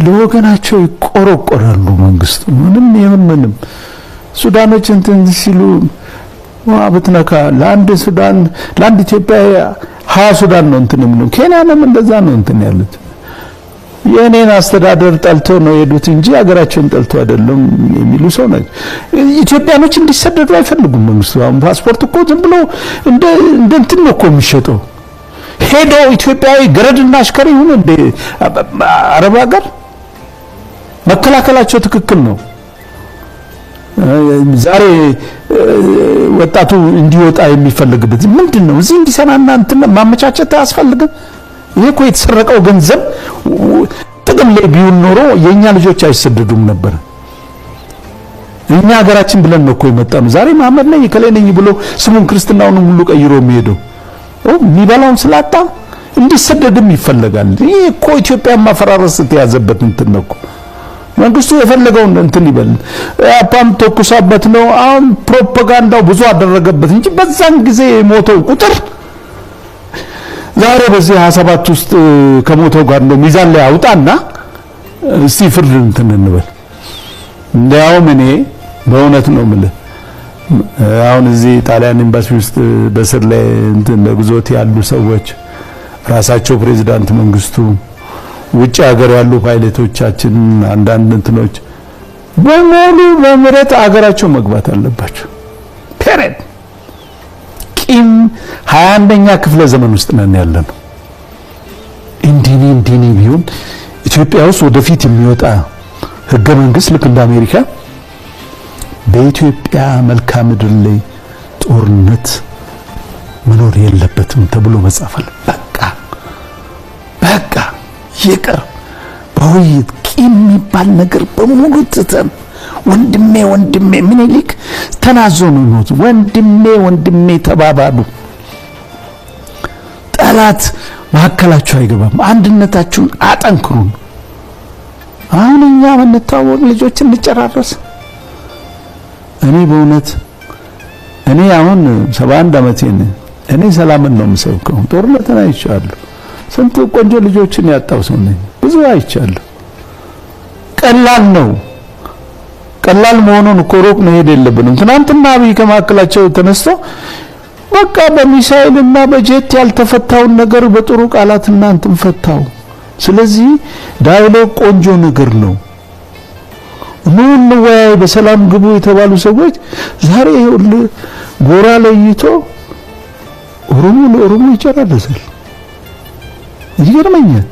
ለወገናቸው ይቆረቆራሉ። መንግስቱ ምንም ሱዳኖች እንትን ሲሉ ዋብትነካ ለአንድ ሱዳን ለአንድ ኢትዮጵያ 20 ሱዳን ነው እንትን የሚሉ ኬንያንም እንደዛ ነው እንትን ያሉት። የኔን አስተዳደር ጠልቶ ነው የሄዱት እንጂ ሀገራቸውን ጠልቶ አይደለም የሚሉ ሰው ናቸው። ኢትዮጵያኖች እንዲሰደዱ አይፈልጉም። መንግስቱ አሁን ፓስፖርት እኮ ዝም ብሎ እንደ እንትን ነው እኮ የሚሸጠው። ሄዶ ኢትዮጵያዊ ገረድና አሽከሪ ሆነ እንደ አረብ ሀገር መከላከላቸው ትክክል ነው። ዛሬ ወጣቱ እንዲወጣ የሚፈልግበት ምንድነው? እዚህ እንዲሰናና እንትን ማመቻቸት አያስፈልግም? ይሄ እኮ የተሰረቀው ገንዘብ ጥቅም ላይ ቢውል ኖሮ የኛ ልጆች አይሰደዱም ነበር። እኛ ሀገራችን ብለን ነው እኮ የመጣነው። ዛሬ መሐመድ ነኝ ከሌነኝ ብሎ ስሙን ክርስትናውን ሁሉ ቀይሮ የሚሄደው የሚበላውን ስላጣ እንዲሰደድም ይፈልጋል። ይሄ እኮ ኢትዮጵያ ማፈራረስ ተያዘበት እንትን ነው እኮ። መንግስቱ የፈለገውን እንትን ይበል አፓም ተኩሳበት ነው። አሁን ፕሮፓጋንዳው ብዙ አደረገበት እንጂ በዛን ጊዜ የሞተው ቁጥር ዛሬ በዚህ 27 ውስጥ ከሞተው ጋር ነው ሚዛን ላይ አውጣና እስቲ ፍርድ እንትን እንበል። እንደውም እኔ በእውነት ነው የምልህ አሁን እዚህ ጣሊያን ኤምባሲ ውስጥ በስር ላይ እንትን ለግዞት ያሉ ሰዎች ራሳቸው ፕሬዝዳንት መንግስቱ ውጭ ሀገር ያሉ ፓይለቶቻችን አንዳንድ እንትኖች በሙሉ በመረት ሀገራቸው መግባት አለባቸው። ፔሬድ ቂም 21ኛ ክፍለ ዘመን ውስጥ ነን ያለነው። እንዲኒ ቢሆን ኢትዮጵያ ውስጥ ወደፊት የሚወጣ ህገ መንግስት ልክ እንደ አሜሪካ በኢትዮጵያ መልክዓ ምድር ላይ ጦርነት መኖር የለበትም ተብሎ መጻፍ አለ። በቃ ይቅር በውይይት ቂም የሚባል ነገር በሙሉ ትተን ወንድሜ ምኒልክ ተናዞ ነው ወንድሜ ተባባሉ። ጠላት ማከላችሁ አይገባም። አንድነታችሁን አጠንክሩ። አሁን እኛ የምንታወቅ ልጆች እንጨራረስ። እኔ በእውነት እኔ አሁን 71 ዓመቴ ነኝ። እኔ ሰላምን ነው የምሰብከው። ጦርነትን አይቻለሁ። ስንት ቆንጆ ልጆችን ያጣው ሰው ነኝ። ብዙ አይቻለሁ። ቀላል መሆኑን እኮ ሩቅ መሄድ የለብንም። ትናንትና አብይ ከማከላቸው ተነስቶ በቃ በሚሳኤልና በጀት ያልተፈታውን ነገር በጥሩ ቃላት እናንተም ፈታው። ስለዚህ ዳያሎግ ቆንጆ ነገር ነው። ምን ወይ በሰላም ግቡ የተባሉ ሰዎች ዛሬ ሁሉ ጎራ ለይቶ ኦሮሞ ይጨራረሳል። ይገርመኛል።